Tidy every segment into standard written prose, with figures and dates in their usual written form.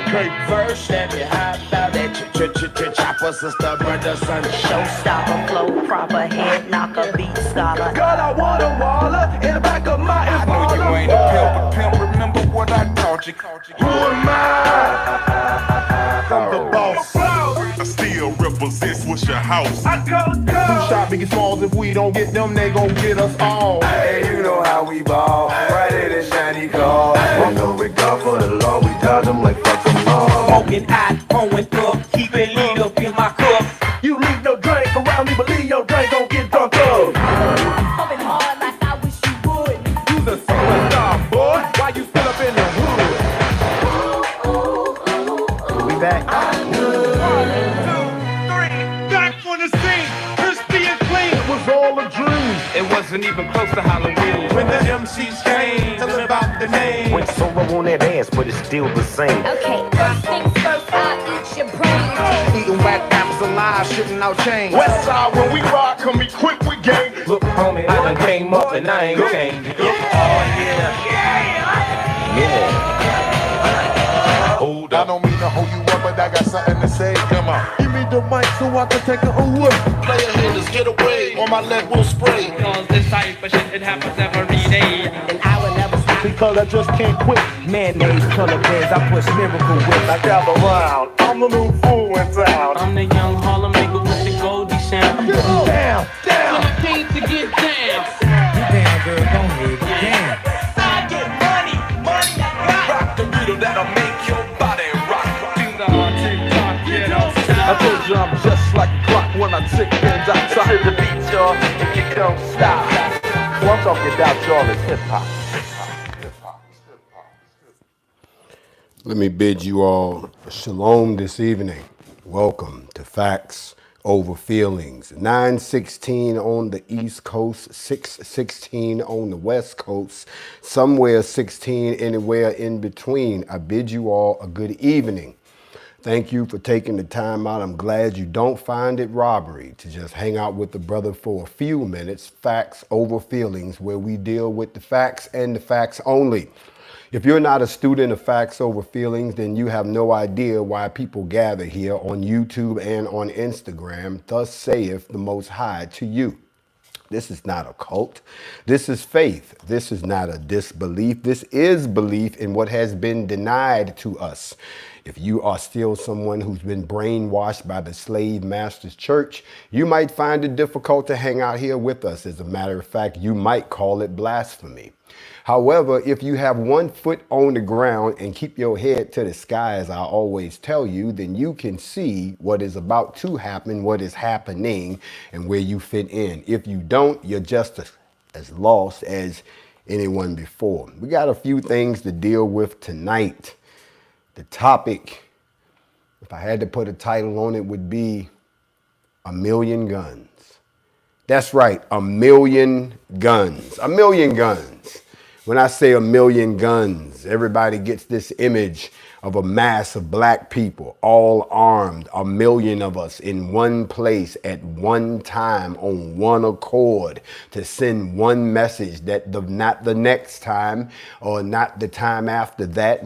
Okay, first let me hop out that chopper, sister, brother, son. Showstopper, flow proper, head knocker, beat scholar. Girl, I want a waller in the back of my I know you ain't a pimp, but pimp, remember what I taught you. Who am I? I'm the boss. I still represent Swisher House. I go. Two shot Biggie Smalls, if we don't get them, they gon' get us all. Hey, you know how we ball, right in the shiny car. With no regard for the law, we dodge them like fuck them all. Smoking hot, pouring up, keeping lead up in my cup. You leave no drink around me, believe your drink gon' get drunk up. Pumping hard like I wish you would. You's a superstar, boy. Why you still up in the hood? We back. Back on the scene, crispy and clean. It was all a dream. It wasn't even close to Halloween. When the MCs came, tell them about the name. Went solo on that ass, but it's still the same. Okay, first things first, I'll eat your brain. Eating whack apples alive, shitting out chains. West side, when we rock, come equipped with gang. Look, homie, I done came up and I ain't changed. Oh, Hold I up. don't mean to hold you up, but I got something to say. Come on. Give me the mic so I can take it away. Player hitters, get away, or my leg will spray. Cause this type of shit, it happens every day. And I will never stop. Because I just can't quit. Man-made color bands, I push miracle whips. I gather round, I'm the new fool in town. I'm the young Harlem nigga with the Goldie sound. Down, down. I came to get down. Get down, girl, go ahead, get down. I get money, money I got. Rock the rhythm that'll make your body rock. Do the hard tick-tock, yeah, don't I stop. told you I'm just like a clock when I tick things outside the beat, y'all, and you don't stop. Well, I'm talking about y'all is hip-hop. Let me bid you all shalom this evening. Welcome to Factz over Feelingz. 9:16 on the East Coast, 6:16 on the West Coast, somewhere 16 anywhere in between. I bid you all a good evening. Thank you for taking the time out. I'm glad you don't find it robbery to just hang out with the brother for a few minutes. Factz over Feelingz, where we deal with the facts and the facts only. If you're not a student of Factz over Feelingz, then you have no idea why people gather here on YouTube and on Instagram. Thus saith the Most High to you. This is not a cult. This is faith. This is not a disbelief. This is belief in what has been denied to us. If you are still someone who's been brainwashed by the slave master's church, you might find it difficult to hang out here with us. As a matter of fact, you might call it blasphemy. However, if you have one foot on the ground and keep your head to the sky, as I always tell you, then you can see what is about to happen, what is happening, and where you fit in. If you don't, you're just as lost as anyone before. We got a few things to deal with tonight. The topic, if I had to put a title on it, would be A Million Guns. That's right, a million guns. A million guns. When I say a million guns, everybody gets this image of a mass of black people, all armed, a million of us in one place at one time on one accord to send one message that not the next time or not the time after that,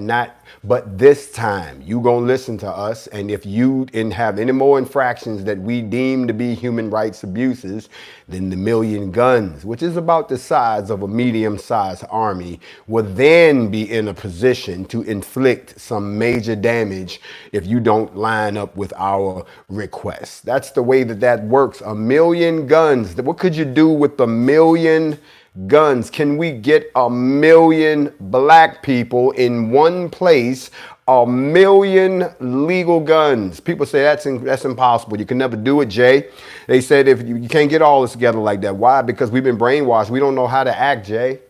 but this time you gonna listen to us. And if you didn't have any more infractions that we deem to be human rights abuses, then the million guns, which is about the size of a medium-sized army, will then be in a position to inflict some major damage if you don't line up with our requests. That's the way that works. A million guns. What could you do with a million guns? Can we get a million black people in one place? A million legal guns. People say that's impossible. You can never do it, Jay. They said if you can't get all this together like that. Why? Because we've been brainwashed. We don't know how to act, Jay.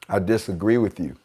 I disagree with you.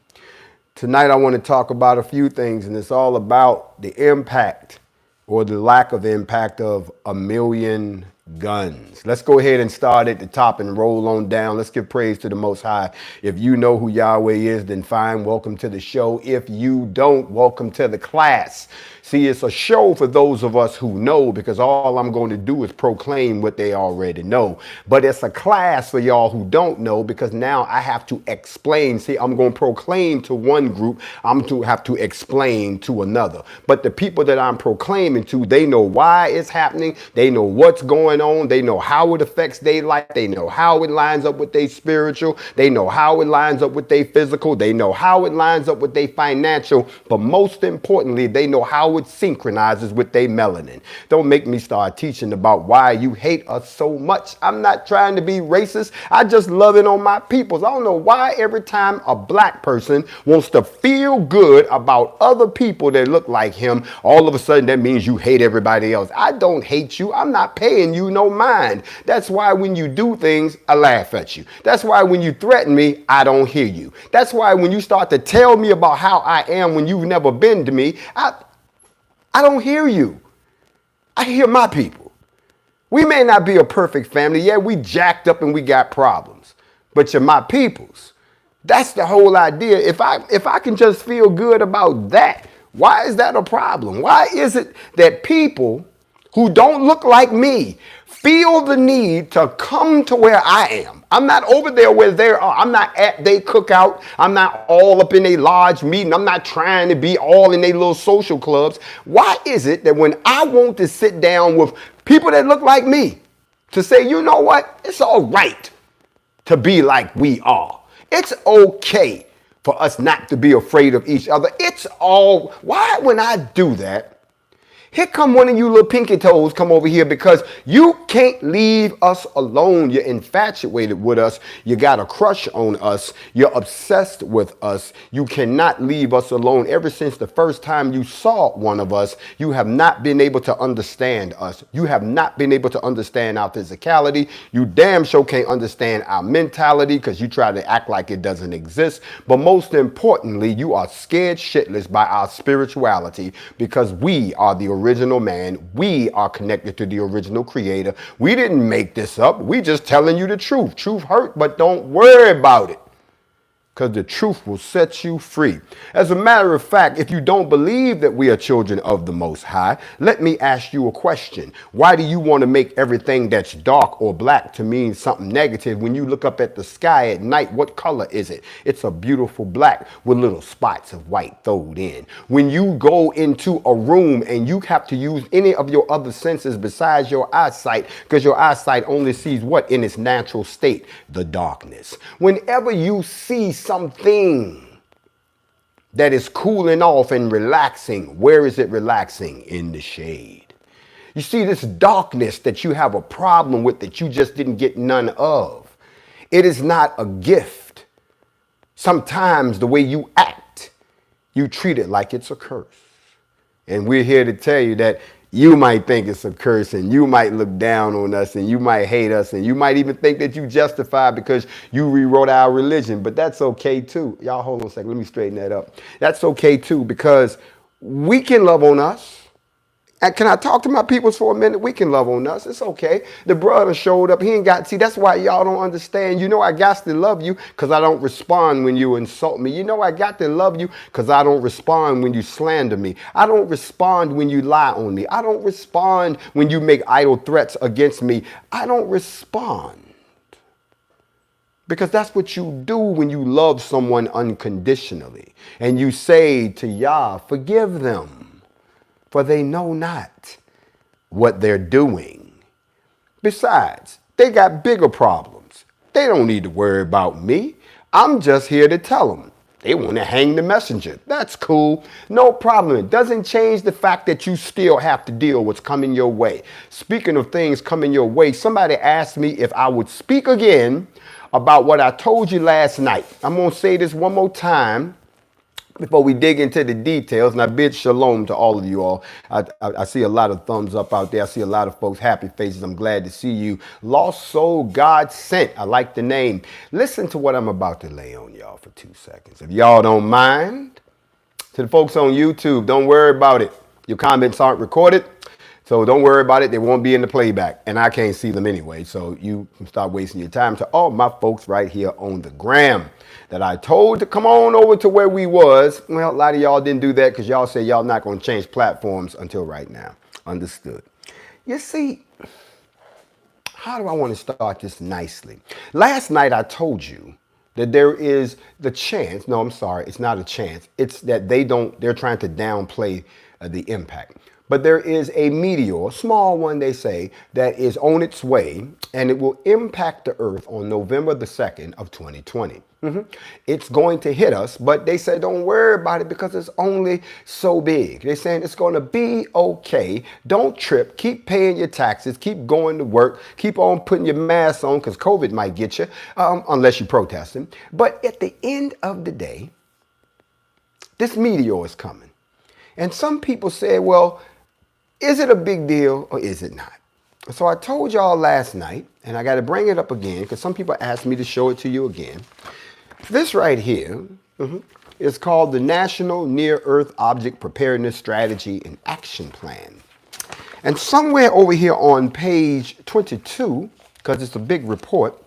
Tonight I want to talk about a few things, and it's all about the impact or the lack of impact of a million guns. Let's go ahead and start at the top and roll on down. Let's give praise to the Most High. If you know who Yahweh is, then fine, welcome to the show. If you don't, welcome to the class. See, it's a show for those of us who know, because all I'm going to do is proclaim what they already know. But it's a class for y'all who don't know, because now I have to explain. See, I'm going to proclaim to one group, I'm to have to explain to another. But the people that I'm proclaiming to, they know why it's happening. They know what's going on. They know how it affects their life. They know how it lines up with their spiritual. They know how it lines up with their physical. They know how it lines up with their financial. But most importantly, they know how it synchronizes with their melanin. Don't make me start teaching about why you hate us so much. I'm not trying to be racist. I just love it on my peoples. I don't know why every time a black person wants to feel good about other people that look like him, all of a sudden that means you hate everybody else. I don't hate you. I'm not paying you no mind. That's why when you do things, I laugh at you. That's why when you threaten me, I don't hear you. That's why when you start to tell me about how I am when you've never been to me, I don't hear you. I hear my people. We may not be a perfect family. Yeah, we jacked up and we got problems, but you're my peoples. That's the whole idea. If I can just feel good about that, why is that a problem? Why is it that people who don't look like me feel the need to come to where I am? I'm not over there where they are. I'm not at their cookout. I'm not all up in a lodge meeting. I'm not trying to be all in their little social clubs. Why is it that when I want to sit down with people that look like me to say, you know what, it's all right to be like we are. It's okay for us not to be afraid of each other. It's all, why when I do that, here come one of you little pinky toes come over here, because you can't leave us alone. You're infatuated with us. You got a crush on us. You're obsessed with us. You cannot leave us alone. Ever since the first time you saw one of us, you have not been able to understand us. You have not been able to understand our physicality. You damn sure can't understand our mentality, because you try to act like it doesn't exist. But most importantly, you are scared shitless by our spirituality, because we are the original man. We are connected to the original creator. We didn't make this up. We just telling you the truth. Truth hurt, but don't worry about it, because the truth will set you free. As a matter of fact, if you don't believe that we are children of the Most High, let me ask you a question. Why do you want to make everything that's dark or black to mean something negative? When you look up at the sky at night, what color is it? It's a beautiful black with little spots of white thrown in. When you go into a room and you have to use any of your other senses besides your eyesight, because your eyesight only sees what in its natural state? The darkness. Whenever you see something that is cooling off and relaxing, where is it relaxing? In the shade. You see, this darkness that you have a problem with, that you just didn't get none of, it is not a gift. Sometimes the way you act, you treat it like it's a curse. And we're here to tell you that you might think it's a curse, and you might look down on us, and you might hate us, and you might even think that you justify because you rewrote our religion. But that's okay too. Y'all hold on a second. Let me straighten that up. That's okay too, because we can love on us. And can I talk to my peoples for a minute? We can love on us. It's okay. The brother showed up. He ain't got, see, that's why y'all don't understand. You know I got to love you because I don't respond when you insult me. You know I got to love you because I don't respond when you slander me. I don't respond when you lie on me. I don't respond when you make idle threats against me. I don't respond. Because that's what you do when you love someone unconditionally. And you say to Yah, forgive them, for they know not what they're doing. Besides, they got bigger problems. They don't need to worry about me. I'm just here to tell them. They want to hang the messenger. That's cool. No problem. It doesn't change the fact that you still have to deal with what's coming your way. Speaking of things coming your way, somebody asked me if I would speak again about what I told you last night. I'm going to say this one more time before we dig into the details, and I bid shalom to all of you all. I see a lot of thumbs up out there. I see a lot of folks, happy faces. I'm glad to see you. Lost Soul God Sent. I like the name. Listen to what I'm about to lay on y'all for 2 seconds. If y'all don't mind, to the folks on YouTube, don't worry about it. Your comments aren't recorded. So don't worry about it. They won't be in the playback. And I can't see them anyway. So you can start wasting your time. To all my folks right here on the gram that I told to come on over to where we was. Well, a lot of y'all didn't do that because y'all say y'all not going to change platforms until right now. Understood. You see, how do I want to start this nicely? Last night I told you that there is the chance, no, I'm sorry, it's not a chance. It's that they're trying to downplay the impact. But there is a meteor, small one they say, that is on its way and it will impact the earth on November the 2nd of 2020. It's going to hit us, but they say don't worry about it because it's only so big. They're saying it's going to be okay. Don't trip. Keep paying your taxes. Keep going to work. Keep on putting your mask on because COVID might get you, unless you're protesting. But at the end of the day, this meteor is coming. And some people say, well, is it a big deal or is it not? So I told y'all last night, and I got to bring it up again because some people asked me to show it to you again. This right here is called the National Near Earth Object Preparedness Strategy and Action Plan. And somewhere over here on page 22, because it's a big report,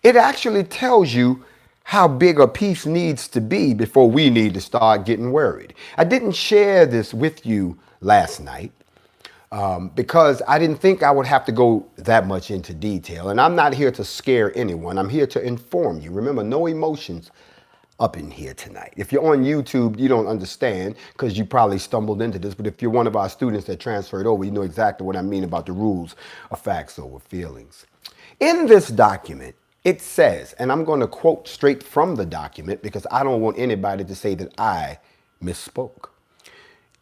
it actually tells you how big a piece needs to be before we need to start getting worried. I didn't share this with you last night because I didn't think I would have to go that much into detail. And I'm not here to scare anyone. I'm here to inform you. Remember, no emotions up in here tonight. If you're on YouTube, you don't understand because you probably stumbled into this. But if you're one of our students that transferred over, you know exactly what I mean about the rules of facts over feelings. In this document, it says, and I'm going to quote straight from the document because I don't want anybody to say that I misspoke.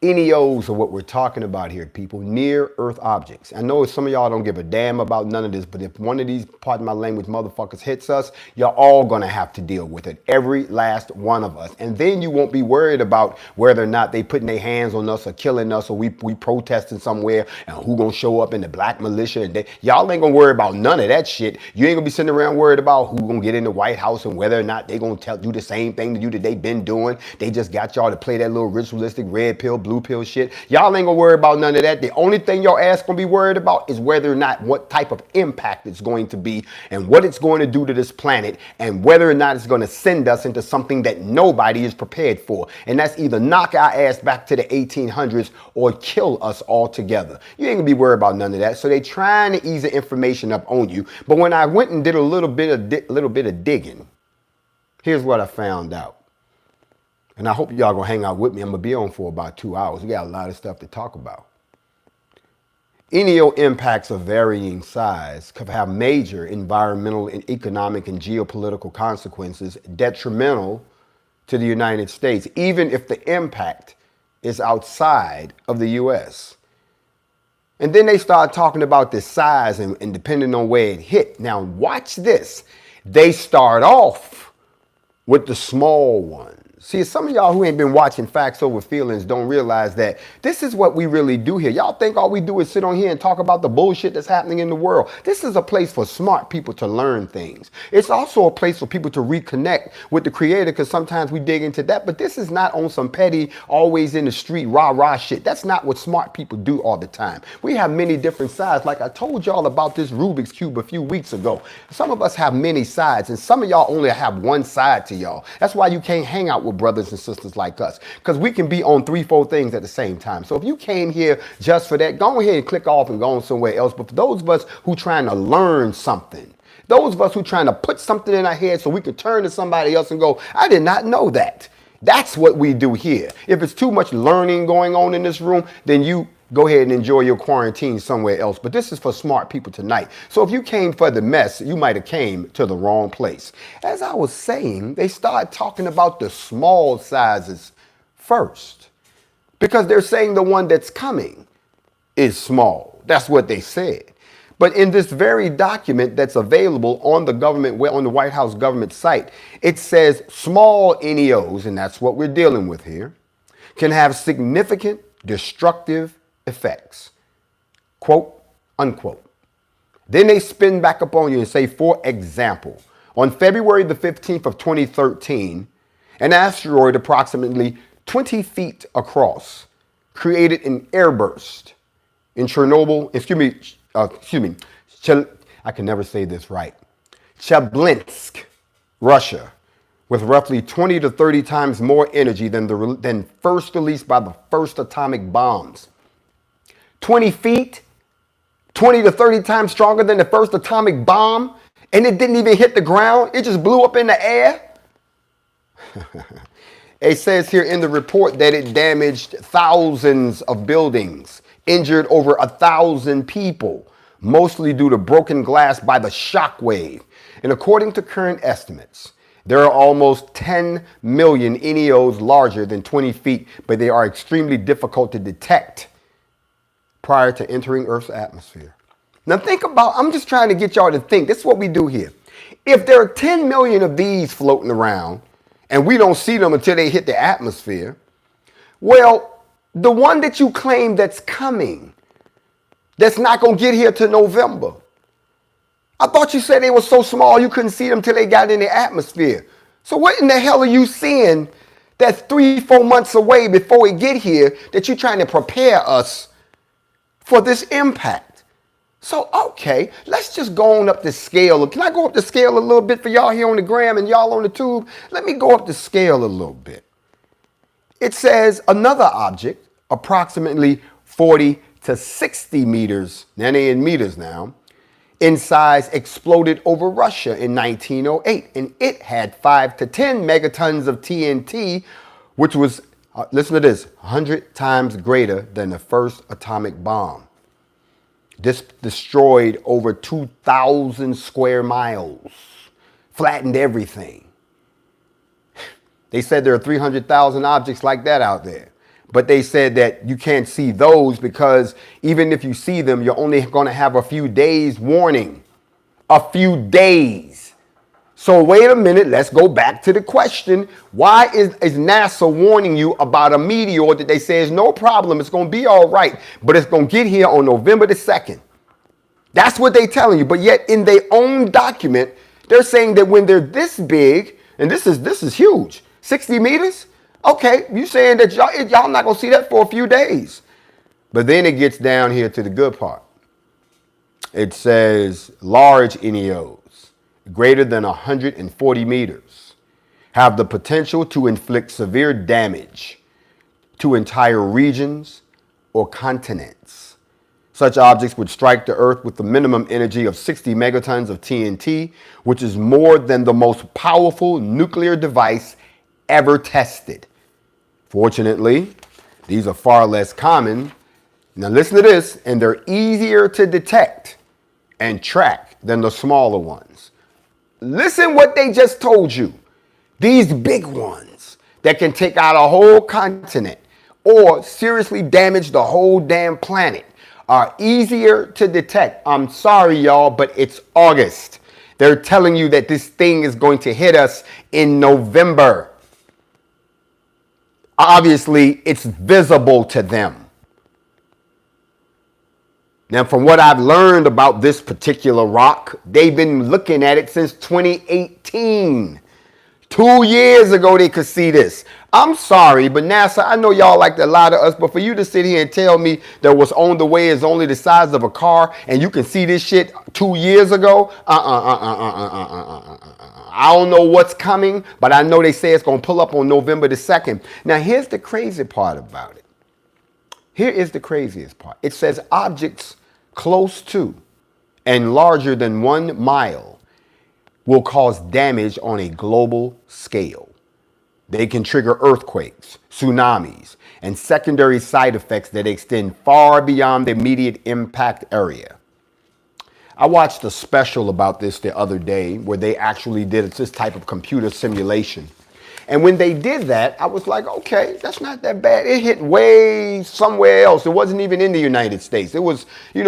NEOs are what we're talking about here, people. Near Earth objects. I know some of y'all don't give a damn about none of this, but if one of these, pardon my language, motherfuckers hits us, you're all gonna have to deal with it. Every last one of us. And then you won't be worried about whether or not they putting their hands on us or killing us or we protesting somewhere and who gonna show up in the black militia. And y'all ain't gonna worry about none of that shit. You ain't gonna be sitting around worried about who gonna get in the White House and whether or not they gonna do the same thing to you that they been doing. They just got y'all to play that little ritualistic red pill, blue pill shit. Y'all ain't gonna worry about none of that. The only thing your ass gonna be worried about is whether or not what type of impact it's going to be and what it's going to do to this planet and whether or not it's gonna send us into something that nobody is prepared for. And that's either knock our ass back to the 1800s or kill us altogether. You ain't gonna be worried about none of that. So they trying to ease the information up on you. But when I went and did a little bit of digging, here's what I found out. And I hope y'all gonna hang out with me. I'm gonna be on for about 2 hours. We got a lot of stuff to talk about. NEO impacts of varying size could have major environmental and economic and geopolitical consequences detrimental to the United States, even if the impact is outside of the US. And then they start talking about the size and depending on where it hit. Now watch this. They start off with the small ones. See, some of y'all who ain't been watching Facts Over Feelings don't realize that this is what we really do here. Y'all think all we do is sit on here and talk about the bullshit that's happening in the world. This is a place for smart people to learn things. It's also a place for people to reconnect with the creator because sometimes we dig into that. But this is not on some petty, always in the street, rah-rah shit. That's not what smart people do all the time. We have many different sides. Like I told y'all about this Rubik's Cube a few weeks ago. Some of us have many sides and some of y'all only have one side to y'all. That's why you can't hang out with brothers and sisters like us, because we can be on 3-4 things at the same time. So if you came here just for that, go ahead and click off and go on somewhere else. But for those of us who trying to learn something, those of us who trying to put something in our head so we can turn to somebody else and go, I did not know that. That's what we do here. If it's too much learning going on in this room, then you go ahead and enjoy your quarantine somewhere else. But this is for smart people tonight. So if you came for the mess, you might have came to the wrong place. As I was saying, they start talking about the small sizes first because they're saying the one that's coming is small. That's what they said. But in this very document that's available on the White House government site, it says small NEOs, and that's what we're dealing with here, can have significant destructive effects, quote, unquote. Then they spin back up on you and say, for example, on February the 15th of 2013, an asteroid approximately 20 feet across created an airburst in Chernobyl, I can never say this right. Chelyabinsk, Russia, with roughly 20 to 30 times more energy than first released by the first atomic bombs. 20 feet, 20 to 30 times stronger than the first atomic bomb, and it didn't even hit the ground. It just blew up in the air. It says here in the report that it damaged thousands of buildings, injured over 1,000 people, mostly due to broken glass by the shock wave. And according to current estimates, there are almost 10 million NEOs larger than 20 feet, but they are extremely difficult to detect prior to entering Earth's atmosphere. Now think about, I'm just trying to get y'all to think, this is what we do here. If there are 10 million of these floating around and we don't see them until they hit the atmosphere, well, the one that you claim that's coming, that's not going to get here till November. I thought you said they were so small you couldn't see them till they got in the atmosphere. So what in the hell are you seeing that's 3-4 months away before we get here that you're trying to prepare us for this impact? So, okay, let's just go on up the scale. Can I go up the scale a little bit for y'all here on the gram and y'all on the tube? Let me go up the scale a little bit. It says another object, approximately 40 to 60 meters, now they in meters now, in size, exploded over Russia in 1908. And it had 5 to 10 megatons of TNT, which was, listen to this, 100 times greater than the first atomic bomb. This destroyed over 2,000 square miles, flattened everything. They said there are 300,000 objects like that out there. But they said that you can't see those because even if you see them, you're only going to have a few days warning. A few days. So wait a minute, let's go back to the question. Why is NASA warning you about a meteor that they say is no problem, it's going to be all right, but it's going to get here on November the 2nd? That's what they're telling you. But yet in their own document, they're saying that when they're this big, and this is huge, 60 meters? Okay, you saying that y'all not going to see that for a few days. But then it gets down here to the good part. It says large NEOs, greater than 140 meters, have the potential to inflict severe damage to entire regions or continents. Such objects would strike the Earth with the minimum energy of 60 megatons of TNT, which is more than the most powerful nuclear device ever tested. Fortunately, these are far less common. Now listen to this, and they're easier to detect and track than the smaller ones. Listen what they just told you. These big ones that can take out a whole continent or seriously damage the whole damn planet are easier to detect. I'm sorry, y'all, but it's August. They're telling you that this thing is going to hit us in November. Obviously, it's visible to them. Now, from what I've learned about this particular rock, they've been looking at it since 2018. 2 years ago, they could see this. I'm sorry, but NASA, I know y'all like to lie to us, but for you to sit here and tell me that what's on the way is only the size of a car and you can see this shit 2 years ago, I don't know what's coming, but I know they say it's going to pull up on November the 2nd. Now, here's the crazy part about it. Here is the craziest part. It says objects close to and larger than 1 mile will cause damage on a global scale. They can trigger earthquakes, tsunamis, and secondary side effects that extend far beyond the immediate impact area. I watched a special about this the other day where they actually did this type of computer simulation. And when they did that, I was like, okay, that's not that bad. It hit way somewhere else. It wasn't even in the United States. It was, it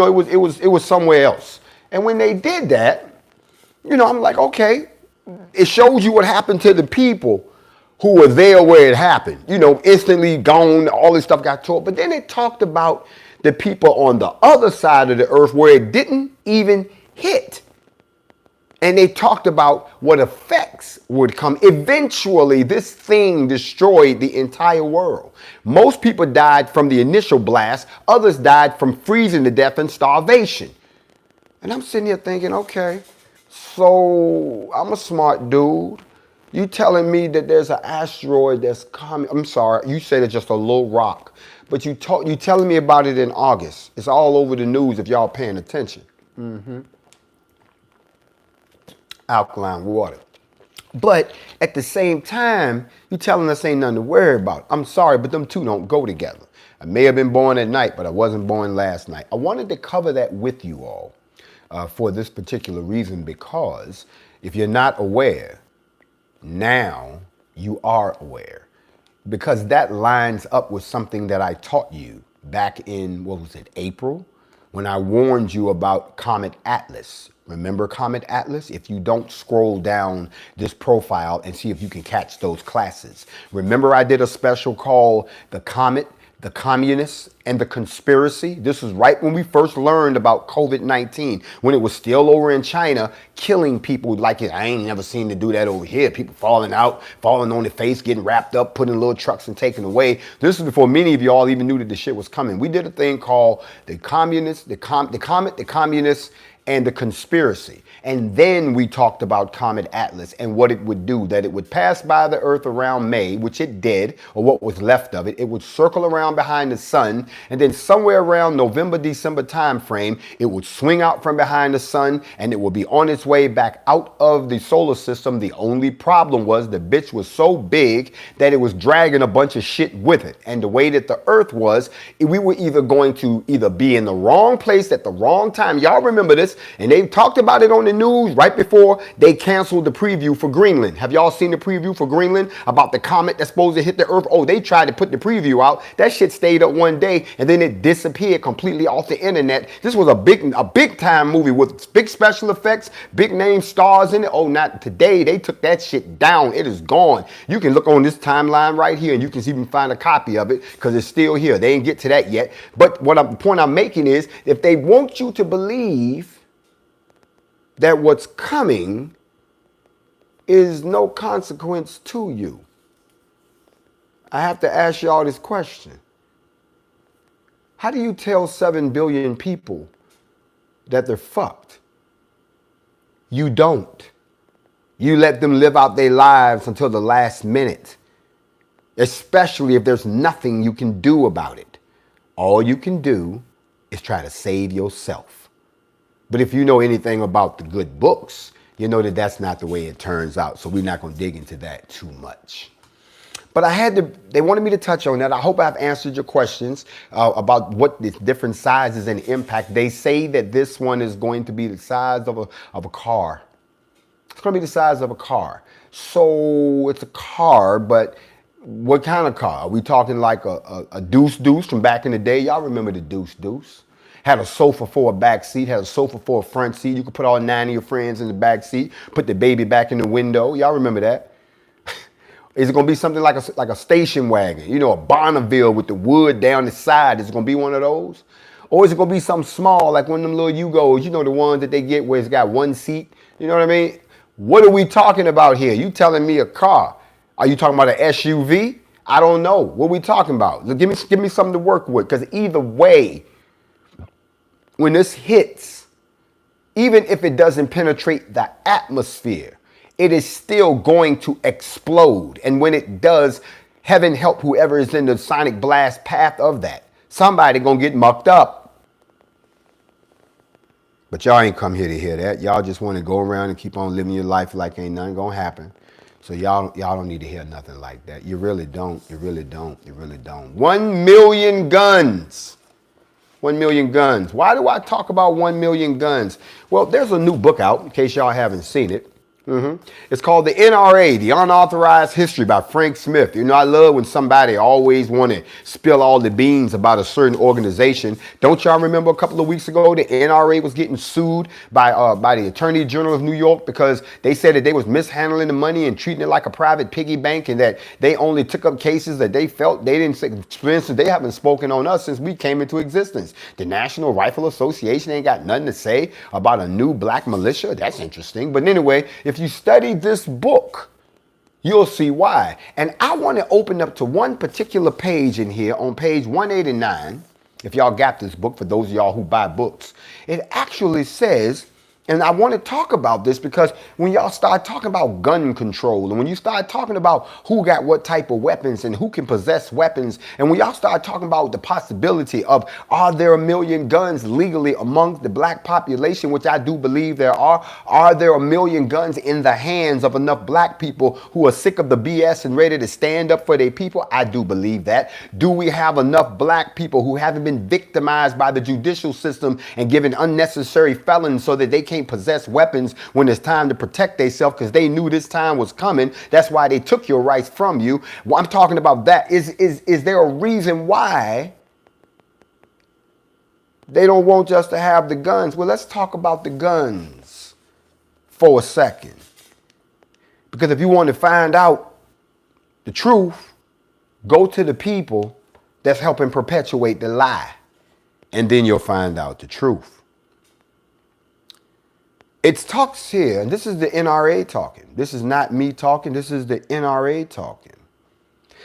was somewhere else. And when they did that, I'm like, okay, it shows you what happened to the people who were there where it happened. Instantly gone, all this stuff got tore. But then it talked about the people on the other side of the earth where it didn't even hit. And they talked about what effects would come. Eventually, this thing destroyed the entire world. Most people died from the initial blast. Others died from freezing to death and starvation. And I'm sitting here thinking, okay, so I'm a smart dude. You telling me that there's an asteroid that's coming. I'm sorry, you said it's just a little rock. But you telling me about it in August. It's all over the news if y'all paying attention. Alkaline water. But at the same time, you telling us ain't nothing to worry about. I'm sorry, but them two don't go together. I may have been born at night, but I wasn't born last night. I wanted to cover that with you all for this particular reason, because if you're not aware, now you are aware. Because that lines up with something that I taught you back in, what was it, April? When I warned you about Comet Atlas. Remember Comet Atlas? If you don't, scroll down this profile and see if you can catch those classes. Remember I did a special called The Comet, the Communists, and the Conspiracy? This was right when we first learned about COVID-19, when it was still over in China, killing people like it. I ain't never seen to do that over here. People falling out, falling on their face, getting wrapped up, put in little trucks and taken away. This is before many of y'all even knew that the shit was coming. We did a thing called the Communists, the Comet, the Communists, and the Conspiracy. And then we talked about Comet Atlas and what it would do, that it would pass by the Earth around May, which it did, or what was left of it. It would circle around behind the sun, and then somewhere around November, December time frame, it would swing out from behind the sun, and it would be on its way back out of the solar system. The only problem was the bitch was so big that it was dragging a bunch of shit with it. And the way that the Earth was, we were either going to either be in the wrong place at the wrong time. Y'all remember this? And they talked about it on the news right before they canceled the preview for Greenland. Have y'all seen the preview for Greenland about the comet that's supposed to hit the Earth? Oh, they tried to put the preview out. That shit stayed up one day and then it disappeared completely off the internet. This was a big time movie with big special effects, big name stars in it. Oh, not today. They took that shit down. It is gone. You can look on this timeline right here and you can even find a copy of it because it's still here. They ain't get to that yet. But the point I'm making is, if they want you to believe that what's coming is no consequence to you, I have to ask y'all this question. How do you tell 7 billion people that they're fucked? You don't. You let them live out their lives until the last minute, especially if there's nothing you can do about it. All you can do is try to save yourself. But if you know anything about the good books, you know that that's not the way it turns out. So we're not going to dig into that too much. But they wanted me to touch on that. I hope I've answered your questions about what the different sizes and impact. They say that this one is going to be the size of a car. It's going to be the size of a car. So it's a car, but what kind of car? Are we talking like a deuce from back in the day? Y'all remember the deuce? Had a sofa for a back seat, had a sofa for a front seat. You could put all 9 of your friends in the back seat, put the baby back in the window. Y'all remember that? Is it going to be something like a station wagon? You know, a Bonneville with the wood down the side. Is it going to be one of those? Or is it going to be something small, like one of them little Yugos, you know, the ones that they get where it's got one seat? You know what I mean? What are we talking about here? You telling me a car. Are you talking about an SUV? I don't know. What are we talking about? Give me something to work with, because either way, when this hits, even if it doesn't penetrate the atmosphere, it is still going to explode. And when it does, heaven help whoever is in the sonic blast path of that. Somebody gonna get mucked up. But y'all ain't come here to hear that. Y'all just want to go around and keep on living your life like ain't nothing gonna happen. So y'all don't need to hear nothing like that. You really don't. You really don't. You really don't. 1 million guns. 1 million guns. Why do I talk about 1 million guns? Well, there's a new book out, in case y'all haven't seen it. It's called the NRA, the Unauthorized History by Frank Smith. You know, I love when somebody always want to spill all the beans about a certain organization. Don't y'all remember a couple of weeks ago the NRA was getting sued by the Attorney General of New York because they said that they was mishandling the money and treating it like a private piggy bank, and that they only took up cases that they felt they didn't say. For instance, they haven't spoken on us since we came into existence. The National Rifle Association ain't got nothing to say about a new black militia. That's interesting. But anyway, if you study this book, you'll see why. And I want to open up to one particular page in here on page 189. If y'all got this book, for those of y'all who buy books, it actually says, and I want to talk about this because when y'all start talking about gun control, and when you start talking about who got what type of weapons and who can possess weapons, and when y'all start talking about the possibility of, are there 1 million guns legally among the black population, which I do believe there are there 1 million guns in the hands of enough black people who are sick of the BS and ready to stand up for their people? I do believe that. Do we have enough black people who haven't been victimized by the judicial system and given unnecessary felons so that they can't possess weapons when it's time to protect themselves because they knew this time was coming? That's why they took your rights from you. Well, I'm talking about that. Is there a reason why they don't want us to have the guns? Well, let's talk about the guns for a second. Because if you want to find out the truth, go to the people that's helping perpetuate the lie, and then you'll find out the truth. It talks here, and this is the NRA talking. This is not me talking. This is the NRA talking.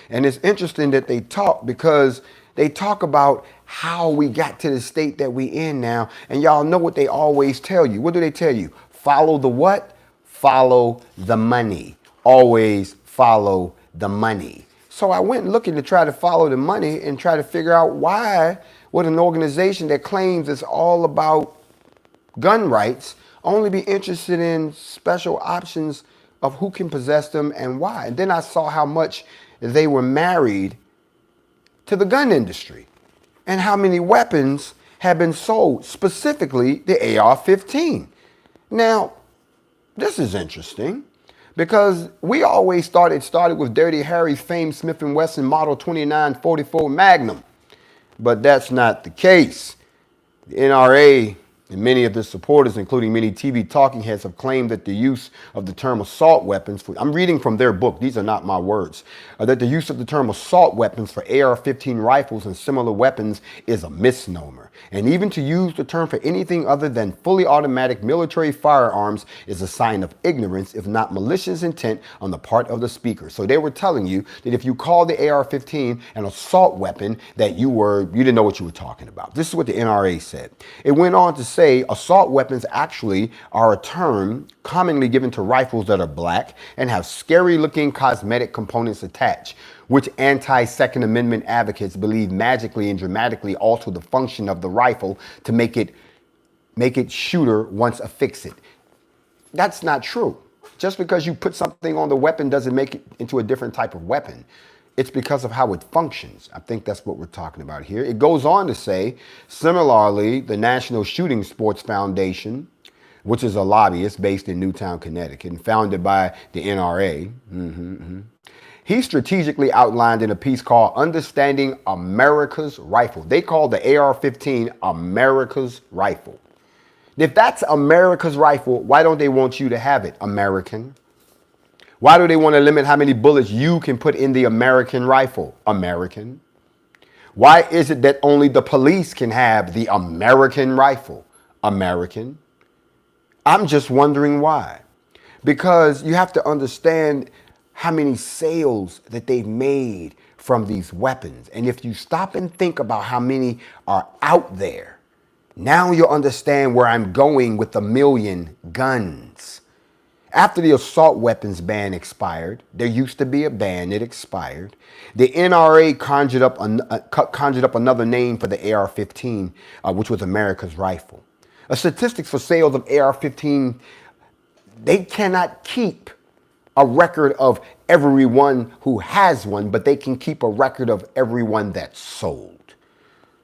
And it's interesting that they talk because they talk about how we got to the state that we in now. And y'all know what they always tell you. What do they tell you? Follow the what? Follow the money. Always follow the money. So I went looking to try to follow the money and try to figure out why would an organization that claims it's all about gun rights only be interested in special options of who can possess them and why. And then I saw how much they were married to the gun industry and how many weapons have been sold, specifically the AR-15. Now, this is interesting because we always started with Dirty Harry's famed Smith & Wesson Model 2944 Magnum, but that's not the case. The NRA and many of the supporters, including many TV talking heads, have claimed that the use of the term assault weapons, I'm reading from their book, these are not my words, that the use of the term assault weapons for AR-15 rifles and similar weapons is a misnomer. And even to use the term for anything other than fully automatic military firearms is a sign of ignorance, if not malicious intent on the part of the speaker. So they were telling you that if you call the AR-15 an assault weapon, that you didn't know what you were talking about. This is what the NRA said. It went on to say assault weapons actually are a term commonly given to rifles that are black and have scary looking cosmetic components attached, which anti-Second Amendment advocates believe magically and dramatically alter the function of the rifle to make it shooter once affix it. That's not true. Just because you put something on the weapon doesn't make it into a different type of weapon. It's because of how it functions. I think that's what we're talking about here. It goes on to say, similarly, the National Shooting Sports Foundation, which is a lobbyist based in Newtown, Connecticut, and founded by the NRA, he strategically outlined in a piece called Understanding America's Rifle. They call the AR-15 America's Rifle. If that's America's rifle, why don't they want you to have it, American? Why do they want to limit how many bullets you can put in the American rifle, American? Why is it that only the police can have the American rifle, American? I'm just wondering why. Because you have to understand how many sales that they've made from these weapons. And if you stop and think about how many are out there, now you'll understand where I'm going with 1 million guns. After the assault weapons ban expired, there used to be a ban, it expired. The NRA conjured up another name for the AR-15, which was America's Rifle. Statistics for sales of AR-15, they cannot keep a record of everyone who has one, but they can keep a record of everyone that's sold.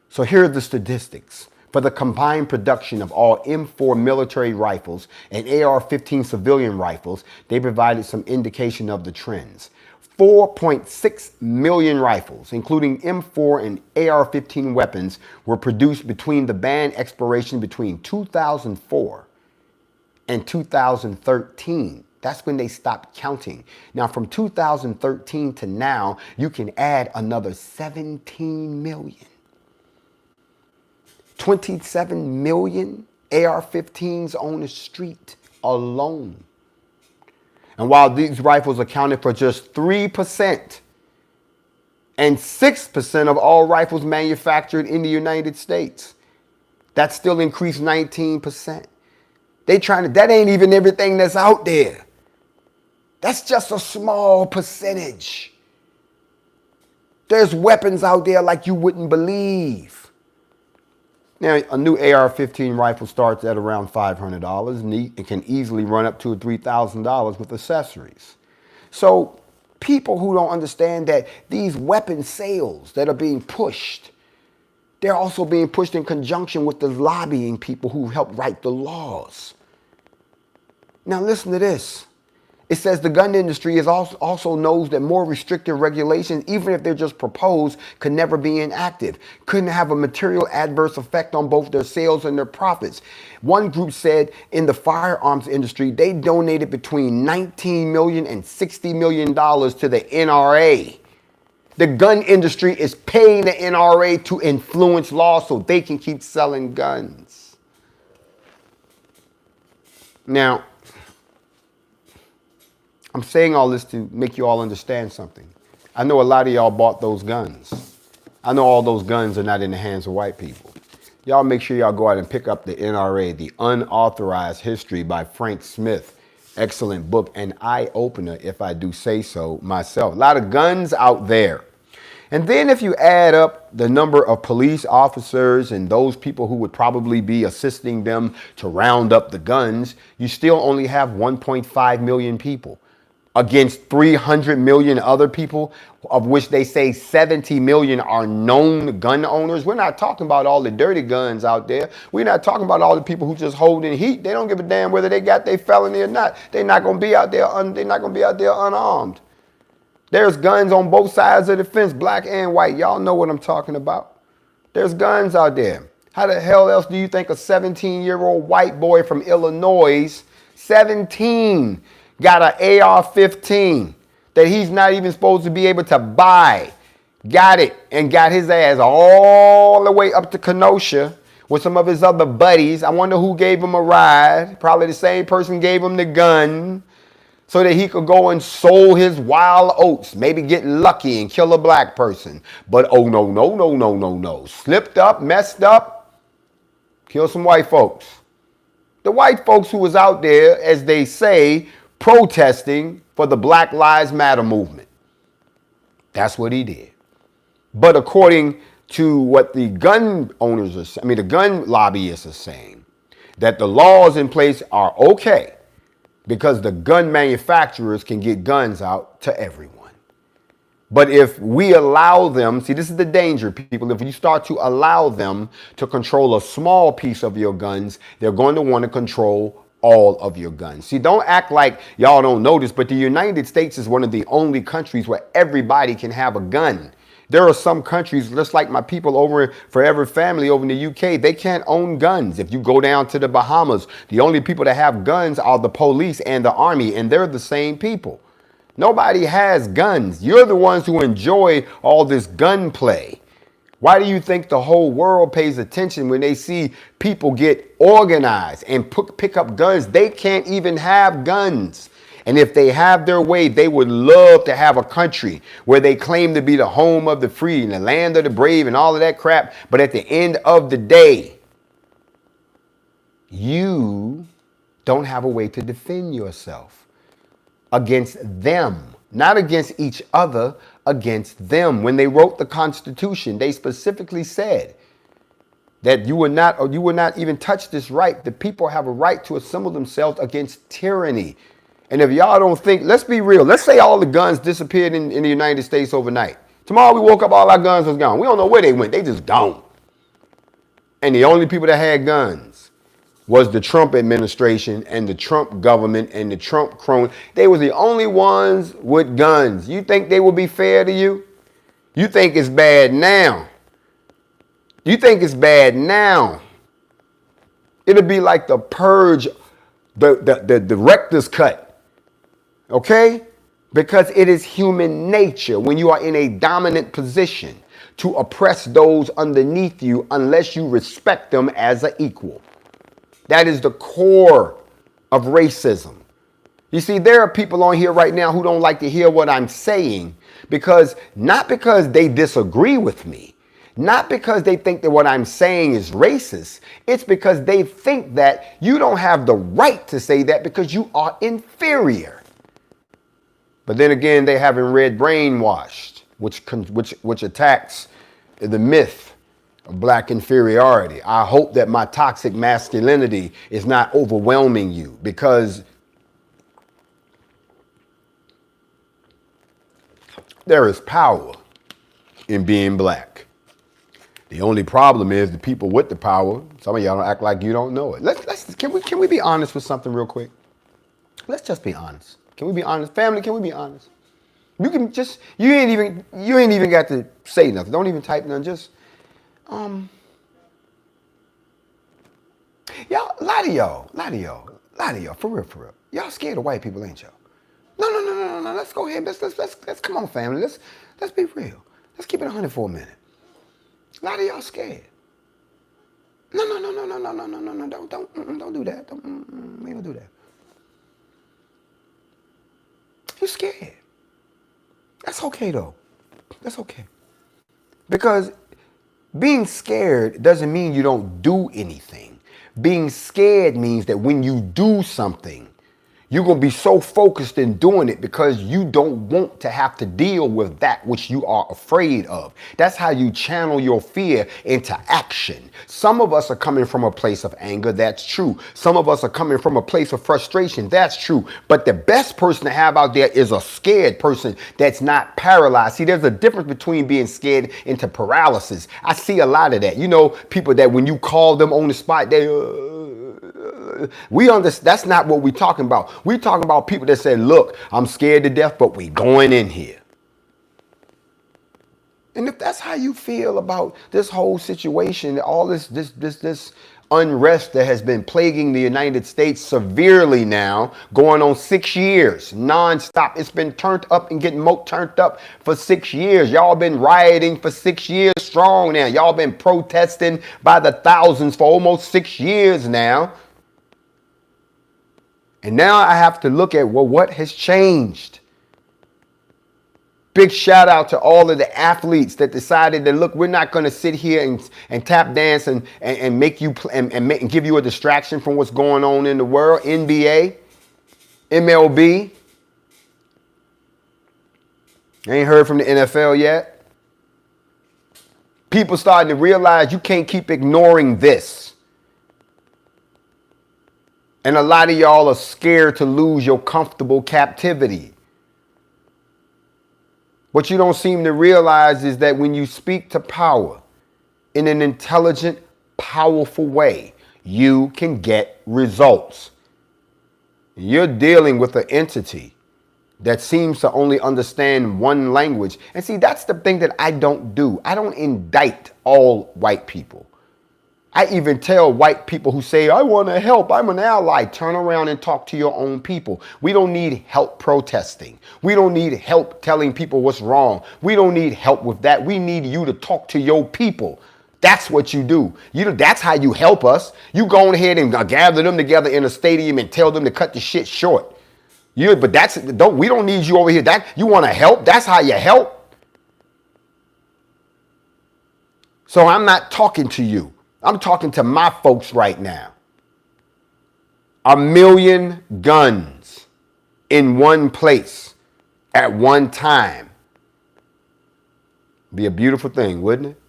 So here are the statistics. for the combined production of all M4 military rifles and AR-15 civilian rifles, they provided some indication of the trends. 4.6 million rifles, including M4 and AR-15 weapons, were produced between the ban expiration between 2004 and 2013. That's when they stopped counting. Now, from 2013 to now, you can add another 17 million. 27 million AR-15s on the street alone. And while these rifles accounted for just 3% and 6% of all rifles manufactured in the United States, that still increased 19%. That ain't even everything that's out there. That's just a small percentage. There's weapons out there like you wouldn't believe. Now, a new AR-15 rifle starts at around $500 and it can easily run up to $3,000 with accessories. So people who don't understand that these weapon sales that are being pushed, they're also being pushed in conjunction with the lobbying people who help write the laws. Now listen to this. It says the gun industry also knows that more restrictive regulations, even if they're just proposed, could never be enacted. Couldn't have a material adverse effect on both their sales and their profits. One group said in the firearms industry, they donated between $19 million and $60 million to the NRA. The gun industry is paying the NRA to influence law so they can keep selling guns. Now, I'm saying all this to make you all understand something. I know a lot of y'all bought those guns. I know all those guns are not in the hands of white people. Y'all make sure y'all go out and pick up the NRA, The Unauthorized History by Frank Smith. Excellent book, an eye-opener, if I do say so myself. A lot of guns out there. And then if you add up the number of police officers and those people who would probably be assisting them to round up the guns, you still only have 1.5 million people against 300 million other people, of which they say 70 million are known gun owners. We're not talking about all the dirty guns out there. We're not talking about all the people who just hold in heat. They don't give a damn whether they got their felony or not. They're not going to be out there. They're not going to be out there unarmed. There's guns on both sides of the fence, black and white. Y'all know what I'm talking about. There's guns out there. How the hell else do you think a 17-year-old white boy from Illinois, 17, got an AR-15 that he's not even supposed to be able to buy, got it, and got his ass all the way up to Kenosha with some of his other buddies? I wonder who gave him a ride. Probably the same person gave him the gun so that he could go and sow his wild oats, maybe get lucky and kill a black person. But oh no, no, no, no, no, no. Slipped up, messed up, kill some white folks. The white folks who was out there, as they say, protesting for the Black Lives Matter movement. That's what he did. But according to what the gun owners are saying, the gun lobbyists are saying, that the laws in place are okay because the gun manufacturers can get guns out to everyone. But if we allow them, see, this is the danger, people. If you start to allow them to control a small piece of your guns, they're going to want to control all of your guns. See, don't act like y'all don't know this, but the United States is one of the only countries where everybody can have a gun. There are some countries, just like my people over in Forever Family over in the UK, they can't own guns. If you go down to the Bahamas, the only people that have guns are the police and the army, and they're the same people. Nobody has guns. You're the ones who enjoy all this gun play. Why do you think the whole world pays attention when they see people get organized and pick up guns? They can't even have guns. And if they have their way, they would love to have a country where they claim to be the home of the free and the land of the brave and all of that crap. But at the end of the day, you don't have a way to defend yourself against them, not against each other, against them. When they wrote the Constitution, they specifically said that you will not even touch this right. The people have a right to assemble themselves against tyranny. And if y'all don't think, let's be real. Let's say all the guns disappeared in the United States overnight. Tomorrow we woke up, all our guns was gone. We don't know where they went. They just gone. And the only people that had guns was the Trump administration and the Trump government and the Trump crone. They were the only ones with guns. You think they will be fair to you? You think it's bad now. You think it's bad now. It'll be like the purge, the director's cut. Okay? Because it is human nature when you are in a dominant position to oppress those underneath you unless you respect them as an equal. That is the core of racism. You see, there are people on here right now who don't like to hear what I'm saying not because they disagree with me, not because they think that what I'm saying is racist. It's because they think that you don't have the right to say that because you are inferior. But then again, they haven't read Brainwashed, which attacks the myth of black inferiority. I hope that my toxic masculinity is not overwhelming you, because there is power in being black. The only problem is the people with the power. Some of y'all don't act like you don't know it. Can we be honest with something real quick? Let's just be honest. Can we be honest? Family, can we be honest? You ain't even got to say nothing. Don't even type nothing. Just, y'all, a lot of y'all, for real. Y'all scared of white people, ain't y'all? No. Let's go ahead. Let's come on, family. Let's be real. Let's keep it 100 for a minute. A lot of y'all scared. No. Don't do that. We don't do that. You're scared. That's okay though. That's okay. Because being scared doesn't mean you don't do anything. Being scared means that when you do something, you're going to be so focused in doing it because you don't want to have to deal with that which you are afraid of. That's how you channel your fear into action. Some of us are coming from a place of anger. That's true. Some of us are coming from a place of frustration. That's true. But the best person to have out there is a scared person that's not paralyzed. See, there's a difference between being scared into paralysis. I see a lot of that. You know, people that when you call them on the spot, we understand. That's not what we're talking about. We're talking about people that say, look, I'm scared to death, but we going in here. And if that's how you feel about this whole situation, all this unrest that has been plaguing the United States severely now, going on 6 years, nonstop. It's been turned up and getting more turned up for 6 years. Y'all been rioting for 6 years strong now. Y'all been protesting by the thousands for almost 6 years now. And now I have to look at, well, what has changed? Big shout out to all of the athletes that decided that, look, we're not going to sit here and tap dance and make you and give you a distraction from what's going on in the world. NBA, MLB. I ain't heard from the NFL yet. People starting to realize you can't keep ignoring this. And a lot of y'all are scared to lose your comfortable captivity. What you don't seem to realize is that when you speak to power in an intelligent, powerful way, you can get results. You're dealing with an entity that seems to only understand one language. And see, that's the thing that I don't do. I don't indict all white people. I even tell white people who say, I want to help, I'm an ally, turn around and talk to your own people. We don't need help protesting. We don't need help telling people what's wrong. We don't need help with that. We need you to talk to your people. That's what you do. That's how you help us. You go ahead and gather them together in a stadium and tell them to cut the shit short. We don't need you over here. You want to help? That's how you help. So I'm not talking to you. I'm talking to my folks right now. 1 million guns in one place at one time. Be a beautiful thing, wouldn't it?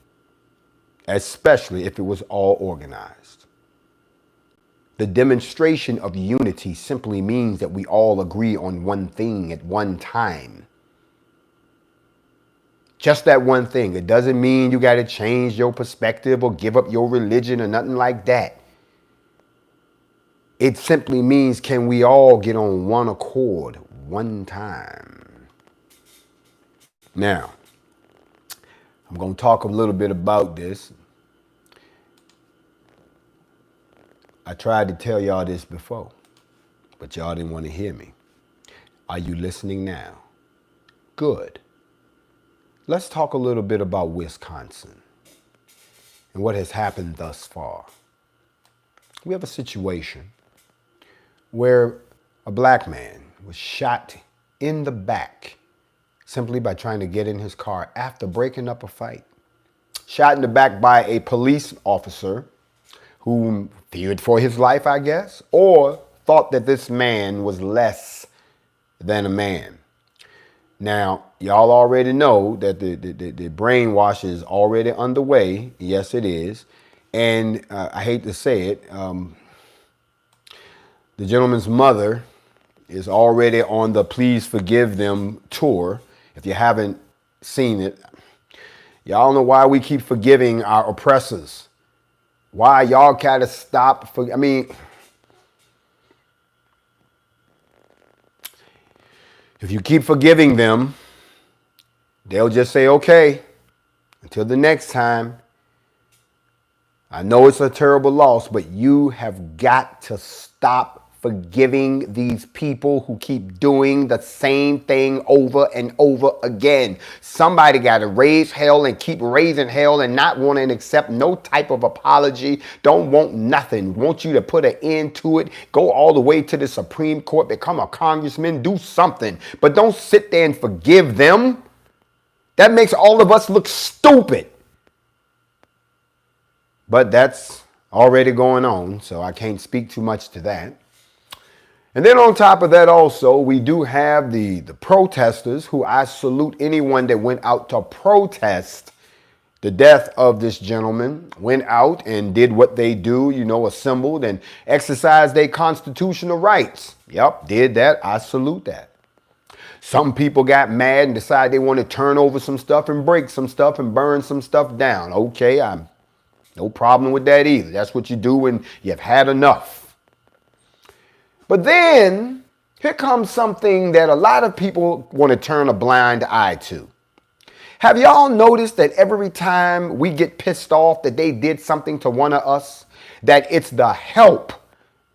Especially if it was all organized. The demonstration of unity simply means that we all agree on one thing at one time. Just that one thing. It doesn't mean you got to change your perspective or give up your religion or nothing like that. It simply means, can we all get on one accord one time? Now, I'm going to talk a little bit about this. I tried to tell y'all this before, but y'all didn't want to hear me. Are you listening now? Good. Let's talk a little bit about Wisconsin and what has happened thus far. We have a situation where a black man was shot in the back simply by trying to get in his car after breaking up a fight. Shot in the back by a police officer who feared for his life, I guess, or thought that this man was less than a man. Now, y'all already know that the brainwash is already underway. Yes, it is. And I hate to say it, the gentleman's mother is already on the Please Forgive Them tour. If you haven't seen it, y'all know why we keep forgiving our oppressors. Why y'all gotta stop. If you keep forgiving them, they'll just say, okay, until the next time. I know it's a terrible loss, but you have got to stop forgiving these people who keep doing the same thing over and over again. Somebody got to raise hell and keep raising hell and not want to accept no type of apology. Don't want nothing. Want you to put an end to it. Go all the way to the Supreme Court. Become a congressman. Do something. But don't sit there and forgive them. That makes all of us look stupid. But that's already going on, so I can't speak too much to that. And then on top of that also, we do have the protesters, who I salute anyone that went out to protest the death of this gentleman, went out and did what they do, assembled and exercised their constitutional rights. Yep, did that. I salute that. Some people got mad and decided they want to turn over some stuff and break some stuff and burn some stuff down. Okay, I'm no problem with that either. That's what you do when you've had enough. But then here comes something that a lot of people want to turn a blind eye to. Have y'all noticed that every time we get pissed off that they did something to one of us, that it's the help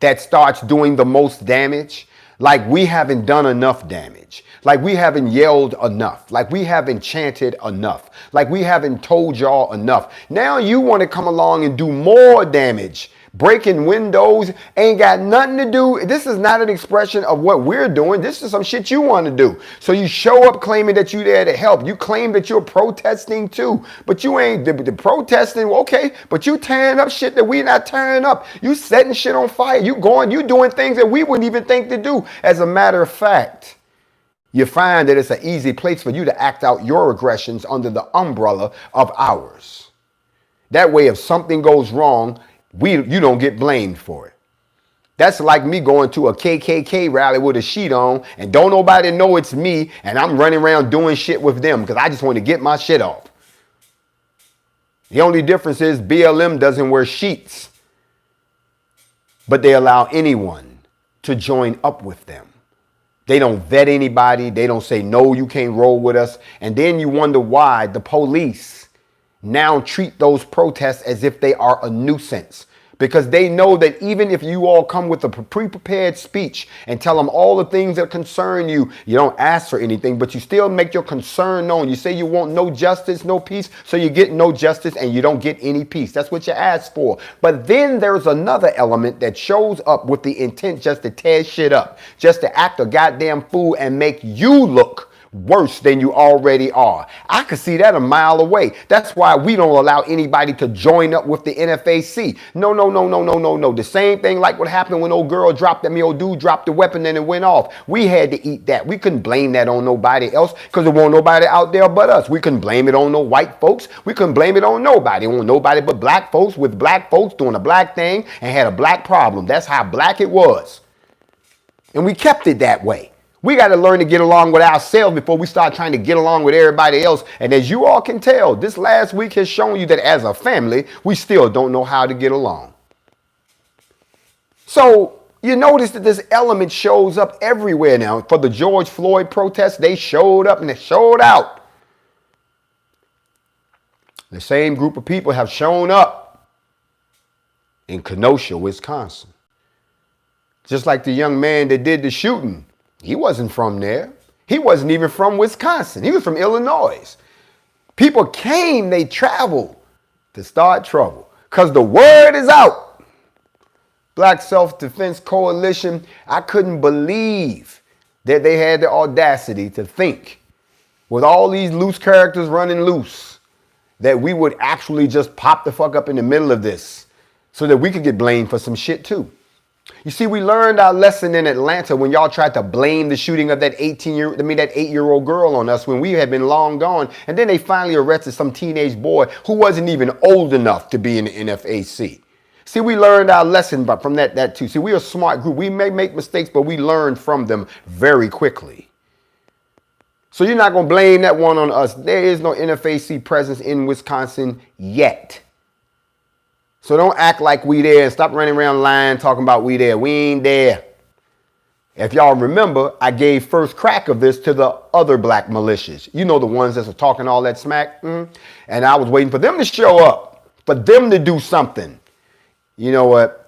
that starts doing the most damage? Like we haven't done enough damage. Like we haven't yelled enough. Like we haven't chanted enough. Like we haven't told y'all enough. Now you want to come along and do more damage. Breaking windows ain't got nothing to do. This is not an expression of what we're doing. This is some shit you want to do. So you show up claiming that you're there to help. You claim that you're protesting too, but you ain't the protesting. Okay, but you tearing up shit that we not tearing up. You setting shit on fire. You doing things that we wouldn't even think to do. As a matter of fact, you find that it's an easy place for you to act out your aggressions under the umbrella of ours. That way, if something goes wrong, you don't get blamed for it. That's like me going to a KKK rally with a sheet on and don't nobody know it's me and I'm running around doing shit with them because I just want to get my shit off. The only difference is BLM doesn't wear sheets, but they allow anyone to join up with them. They don't vet anybody. They don't say, no, you can't roll with us. And then you wonder why the police now treat those protests as if they are a nuisance. Because they know that even if you all come with a pre-prepared speech and tell them all the things that concern you, you don't ask for anything, but you still make your concern known. You say you want no justice, no peace, so you get no justice and you don't get any peace. That's what you ask for. But then there's another element that shows up with the intent just to tear shit up, just to act a goddamn fool and make you look worse than you already are. I could see that a mile away. That's why we don't allow anybody to join up with the NFAC. No. The same thing like what happened when old girl dropped old dude dropped the weapon and it went off. We had to eat that. We couldn't blame that on nobody else because there wasn't nobody out there but us. We couldn't blame it on no white folks. We couldn't blame it on nobody. On nobody but black folks with black folks doing a black thing and had a black problem. That's how black it was. And we kept it that way. We got to learn to get along with ourselves before we start trying to get along with everybody else. And as you all can tell, this last week has shown you that as a family, we still don't know how to get along. So you notice that this element shows up everywhere now. For the George Floyd protests, they showed up and they showed out. The same group of people have shown up in Kenosha, Wisconsin. Just like the young man that did the shooting. He wasn't from there. He wasn't even from Wisconsin. He was from Illinois. People came, they traveled to start trouble because the word is out. Black Self-Defense Coalition, I couldn't believe that they had the audacity to think with all these loose characters running loose that we would actually just pop the fuck up in the middle of this so that we could get blamed for some shit too. You see, we learned our lesson in Atlanta when y'all tried to blame the shooting of that 8-year-old girl on us when we had been long gone. And then they finally arrested some teenage boy who wasn't even old enough to be in the NFAC. See, we learned our lesson from that too. See, we're a smart group. We may make mistakes, but we learn from them very quickly. So you're not going to blame that one on us. There is no NFAC presence in Wisconsin yet. So don't act like we there and stop running around lying, talking about we there. We ain't there. If y'all remember, I gave first crack of this to the other black militias. You know, the ones that were talking all that smack. And I was waiting for them to show up, for them to do something. You know what?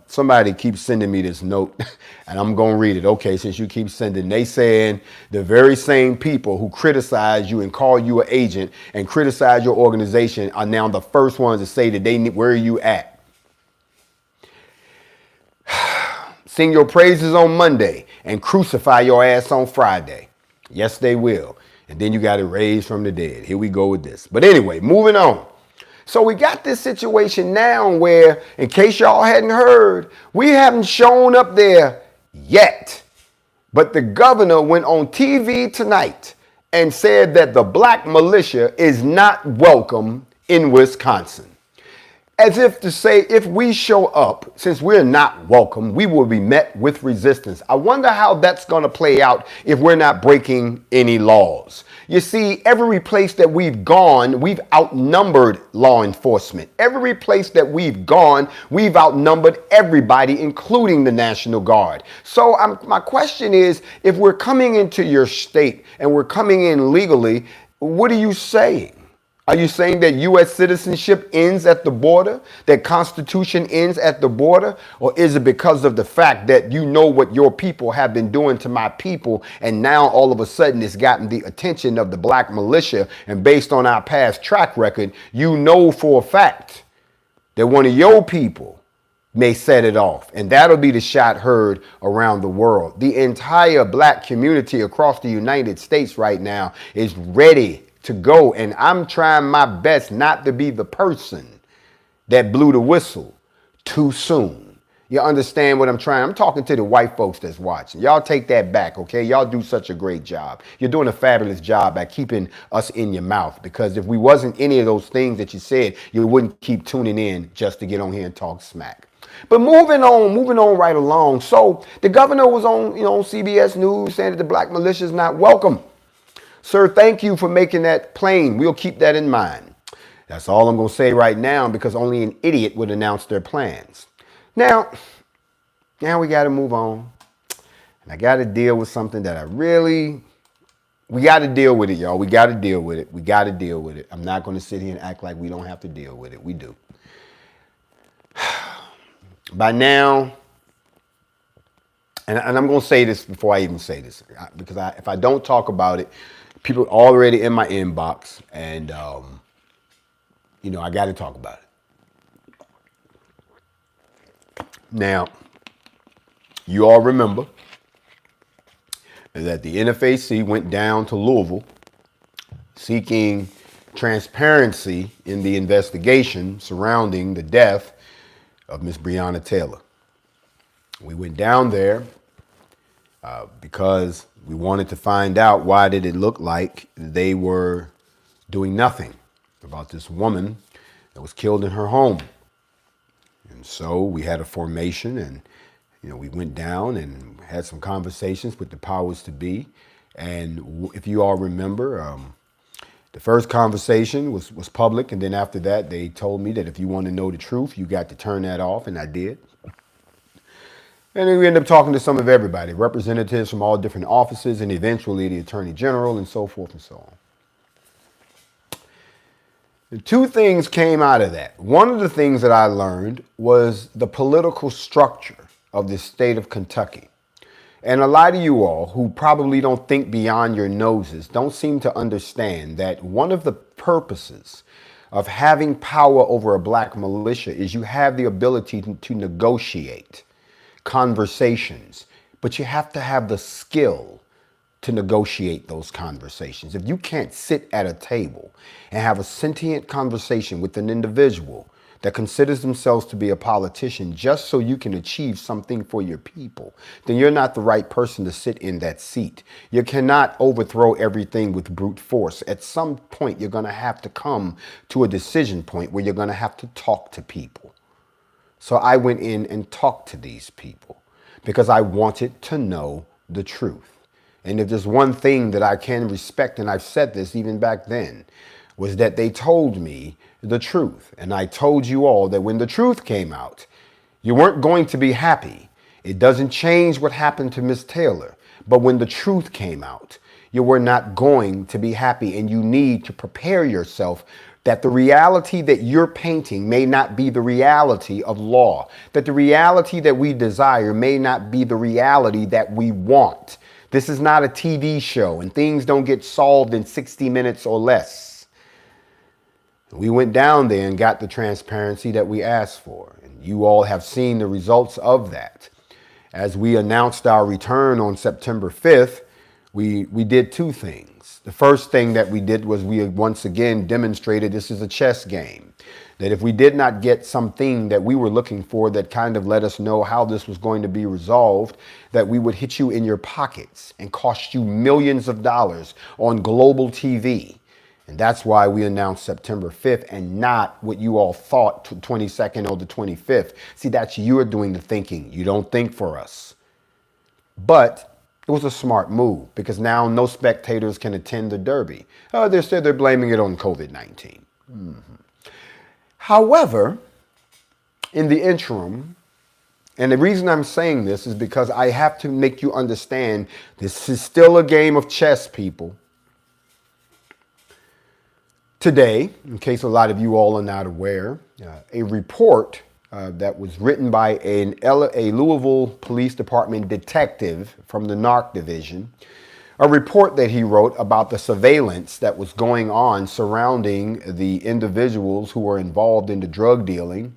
Somebody keeps sending me this note and I'm going to read it. Okay, since you keep sending, they saying the very same people who criticize you and call you an agent and criticize your organization are now the first ones to say that they need, where are you at? Sing your praises on Monday and crucify your ass on Friday. Yes, they will. And then you got it raised from the dead. Here we go with this. But anyway, moving on. So we got this situation now where, in case y'all hadn't heard, we haven't shown up there yet. But the governor went on TV tonight and said that the black militia is not welcome in Wisconsin. As if to say, if we show up, since we're not welcome, we will be met with resistance. I wonder how that's going to play out if we're not breaking any laws. You see, every place that we've gone, we've outnumbered law enforcement. Every place that we've gone, we've outnumbered everybody, including the National Guard. So my question is, if we're coming into your state and we're coming in legally, what are you saying? Are you saying that U.S. citizenship ends at the border, that Constitution ends at the border? Or is it because of the fact that you know what your people have been doing to my people, and now all of a sudden it's gotten the attention of the black militia, and based on our past track record, you know for a fact that one of your people may set it off, and that'll be the shot heard around the world. The entire black community across the United States right now is ready to go, and I'm trying my best not to be the person that blew the whistle too soon. You understand what I'm trying? I'm talking to the white folks that's watching. Y'all take that back, okay? Y'all do such a great job. You're doing a fabulous job at keeping us in your mouth, because if we wasn't any of those things that you said, you wouldn't keep tuning in just to get on here and talk smack. But moving on right along. So the governor was on CBS News saying that the black militia is not welcome. Sir, thank you for making that plain. We'll keep that in mind. That's all I'm going to say right now, because only an idiot would announce their plans. Now we got to move on. And I got to deal with something that we got to deal with it, y'all. We got to deal with it. We got to deal with it. I'm not going to sit here and act like we don't have to deal with it. We do. By now, and I'm going to say this before I even say this, because if I don't talk about it, people are already in my inbox, and, I got to talk about it. Now, you all remember that the NFAC went down to Louisville seeking transparency in the investigation surrounding the death of Miss Breonna Taylor. We went down there because we wanted to find out why did it look like they were doing nothing about this woman that was killed in her home. And so we had a formation, and we went down and had some conversations with the powers to be. And if you all remember, the first conversation was public. And then after that, they told me that if you want to know the truth, you got to turn that off. And I did. And then we ended up talking to some of everybody, representatives from all different offices, and eventually the Attorney General and so forth and so on. And two things came out of that. One of the things that I learned was the political structure of the state of Kentucky. And a lot of you all who probably don't think beyond your noses don't seem to understand that one of the purposes of having power over a black militia is you have the ability to negotiate conversations, but you have to have the skill to negotiate those conversations. If you can't sit at a table and have a sentient conversation with an individual that considers themselves to be a politician just so you can achieve something for your people, then you're not the right person to sit in that seat. You cannot overthrow everything with brute force. At some point, you're going to have to come to a decision point where you're going to have to talk to people. So I went in and talked to these people because I wanted to know the truth. And if there's one thing that I can respect, and I've said this even back then, was that they told me the truth. And I told you all that when the truth came out, you weren't going to be happy. It doesn't change what happened to Miss Taylor. But when the truth came out, you were not going to be happy. And you need to prepare yourself that the reality that you're painting may not be the reality of law, that the reality that we desire may not be the reality that we want. This is not a TV show, and things don't get solved in 60 minutes or less. We went down there and got the transparency that we asked for, and you all have seen the results of that. As we announced our return on September 5th, we did two things. The first thing that we did was we once again demonstrated this is a chess game. That if we did not get something that we were looking for that kind of let us know how this was going to be resolved, that we would hit you in your pockets and cost you millions of dollars on global TV. And that's why we announced September 5th and not what you all thought 22nd or the 25th. See, that's you're doing the thinking. You don't think for us. But it was a smart move because now no spectators can attend the Derby. They said they're blaming it on COVID-19. However, in the interim, and the reason I'm saying this is because I have to make you understand this is still a game of chess, people. Today, in case a lot of you all are not aware, a report that was written by a Louisville Police Department detective from the NARC division, a report that he wrote about the surveillance that was going on surrounding the individuals who were involved in the drug dealing,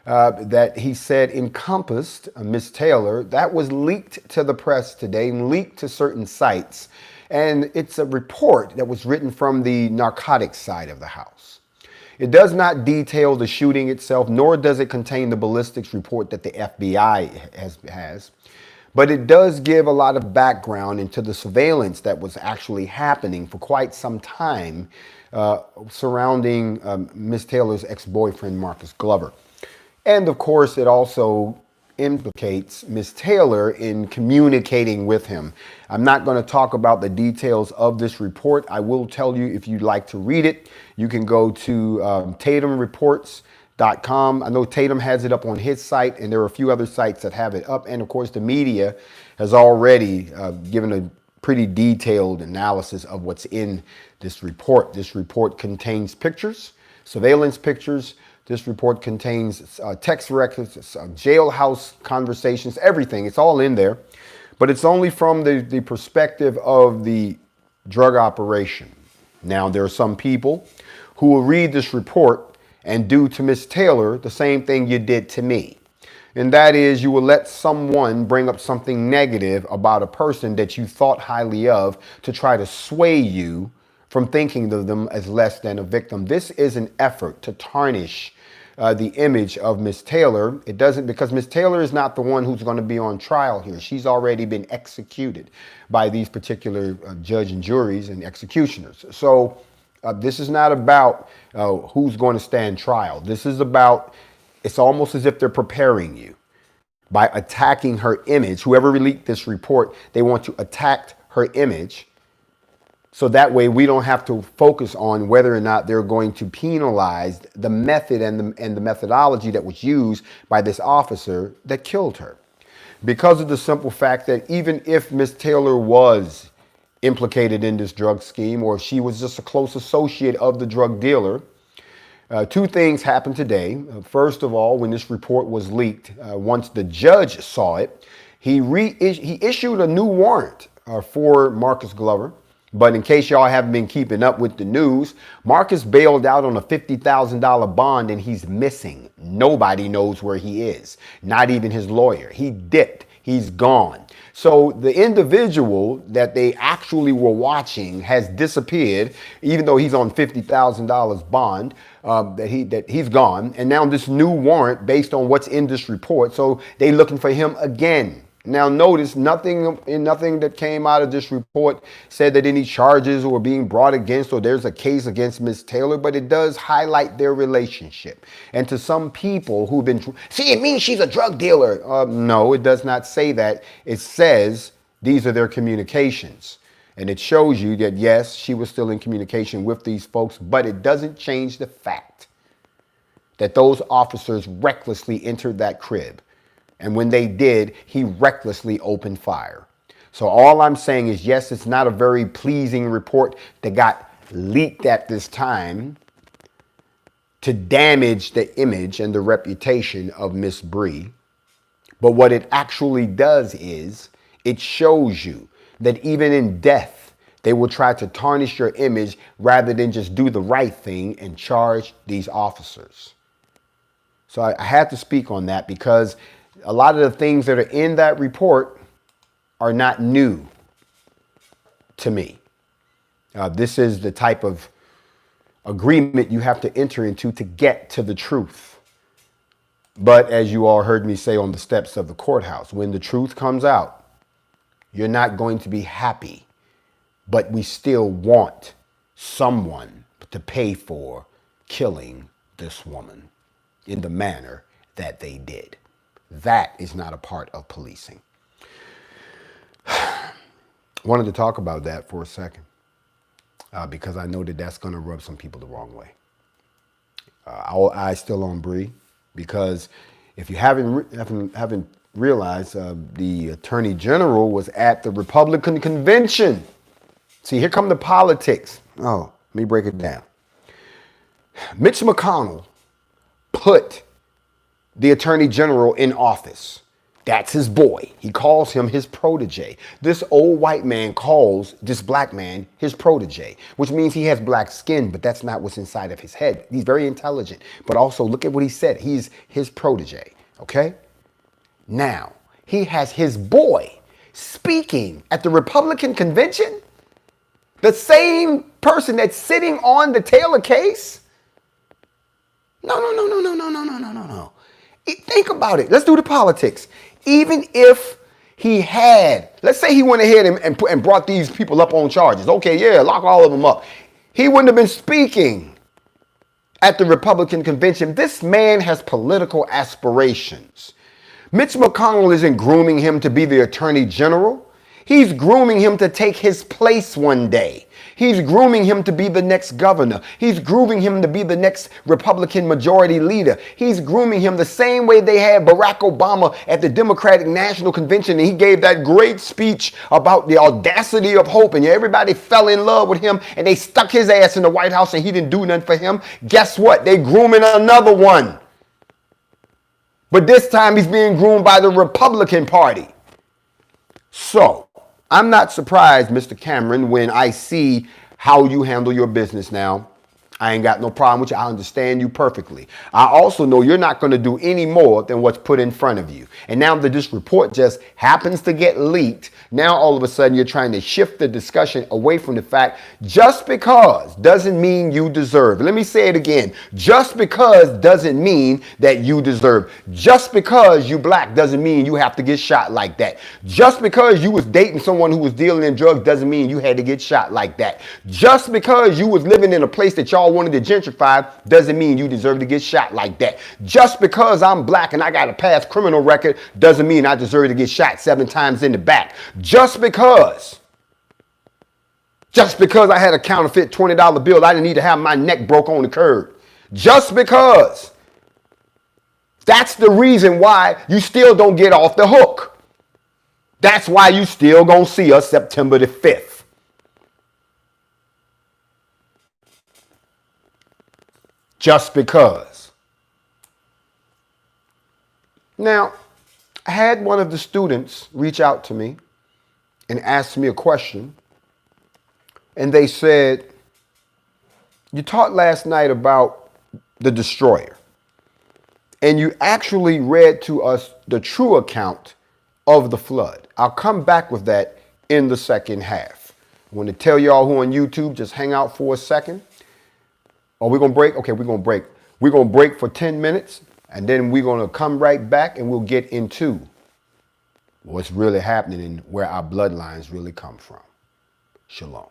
that he said encompassed Miss Taylor. That was leaked to the press today and leaked to certain sites. And it's a report that was written from the narcotics side of the house. It does not detail the shooting itself, nor does it contain the ballistics report that the FBI has. But it does give a lot of background into the surveillance that was actually happening for quite some time surrounding Miss Taylor's ex-boyfriend, Marcus Glover. And of course, it also implicates Miss Taylor in communicating with him. I'm not going to talk about the details of this report. I will tell you, if you'd like to read it, you can go to TatumReports.com. I know Tatum has it up on his site, and there are a few other sites that have it up. And of course, the media has already given a pretty detailed analysis of what's in this report. This report contains pictures, surveillance pictures. This report contains text records, jailhouse conversations, everything. It's all in there. But it's only from the perspective of the drug operation. Now, there are some people who will read this report and do to Miss Taylor the same thing you did to me. And that is, you will let someone bring up something negative about a person that you thought highly of to try to sway you from thinking of them as less than a victim. This is an effort to tarnish the image of Miss Taylor. It doesn't, because Miss Taylor is not the one who's going to be on trial here. She's already been executed by these particular judge and juries and executioners. So this is not about who's going to stand trial. This is about, it's almost as if they're preparing you. by attacking her image. Whoever leaked this report, they want to attack her image. So that way we don't have to focus on whether or not they're going to penalize the method and the methodology that was used by this officer that killed her. Because of the simple fact that even if Miss Taylor was implicated in this drug scheme, or she was just a close associate of the drug dealer, two things happened today. First of all, when this report was leaked, once the judge saw it, he issued a new warrant for Marcus Glover. But in case y'all haven't been keeping up with the news, Marcus bailed out on a $50,000 bond and he's missing. Nobody knows where he is, not even his lawyer. He dipped. He's gone. So the individual that they actually were watching has disappeared, even though he's on $50,000 bond, that he's gone. And now this new warrant based on what's in this report. So they looking for him again. Now notice nothing that came out of this report said that any charges were being brought against or there's a case against Miss Taylor, but it does highlight their relationship. And to some people who've been, see, it means she's a drug dealer. No, it does not say that. It says these are their communications. And it shows you that, yes, she was still in communication with these folks, but it doesn't change the fact that those officers recklessly entered that crib. And when they did, he recklessly opened fire. So all I'm saying is, yes, it's not a very pleasing report that got leaked at this time to damage the image and the reputation of Miss Bree. But what it actually does is it shows you that even in death, they will try to tarnish your image rather than just do the right thing and charge these officers. So I had to speak on that because a lot of the things that are in that report are not new to me. This is the type of agreement you have to enter into to get to the truth. But as you all heard me say on the steps of the courthouse, when the truth comes out, you're not going to be happy, but we still want someone to pay for killing this woman in the manner that they did. That is not a part of policing. Wanted to talk about that for a second because I know that that's going to rub some people the wrong way. All eyes still on Bree because if you haven't realized, the Attorney General was at the Republican convention. See, here come the politics. Oh, let me break it down. Mitch McConnell put the Attorney General in office. That's his boy. He calls him his protege. This old white man calls this black man his protege, which means he has black skin, but that's not what's inside of his head. He's very intelligent, but also look at what he said. He's his protege, okay? Now, he has his boy speaking at the Republican convention. The same person that's sitting on the Taylor case. No. Think about it. Let's do the politics. Even if he had, let's say he went ahead and brought these people up on charges. Okay, yeah, lock all of them up. He wouldn't have been speaking at the Republican convention. This man has political aspirations. Mitch McConnell isn't grooming him to be the Attorney General. He's grooming him to take his place one day. He's grooming him to be the next governor. He's grooming him to be the next Republican majority leader. He's grooming him the same way they had Barack Obama at the Democratic National Convention. And he gave that great speech about the audacity of hope. And everybody fell in love with him and they stuck his ass in the White House and he didn't do nothing for him. Guess what? They grooming another one. But this time he's being groomed by the Republican Party. So I'm not surprised, Mr. Cameron, when I see how you handle your business now. I ain't got no problem with you. I understand you perfectly. I also know you're not going to do any more than what's put in front of you. And now that this report just happens to get leaked, now all of a sudden you're trying to shift the discussion away from the fact just because doesn't mean you deserve. Let me say it again. Just because doesn't mean that you deserve. Just because you black doesn't mean you have to get shot like that. Just because you was dating someone who was dealing in drugs doesn't mean you had to get shot like that. Just because you was living in a place that y'all y'all wanted to gentrify doesn't mean you deserve to get shot like that. Just because I'm black and I got a past criminal record doesn't mean I deserve to get shot 7 times in the back. Just because I had a counterfeit $20 bill, I didn't need to have my neck broke on the curb. Just because. That's the reason why you still don't get off the hook. That's why you still gonna see us September the 5th. Just because. Now, I had one of the students reach out to me and ask me a question. And they said, you taught last night about the destroyer. And you actually read to us the true account of the flood. I'll come back with that in the second half. I want to tell y'all who on YouTube, just hang out for a second. Are we going to break? Okay, we're going to break. We're going to break for 10 minutes, and then we're going to come right back and we'll get into what's really happening and where our bloodlines really come from. Shalom.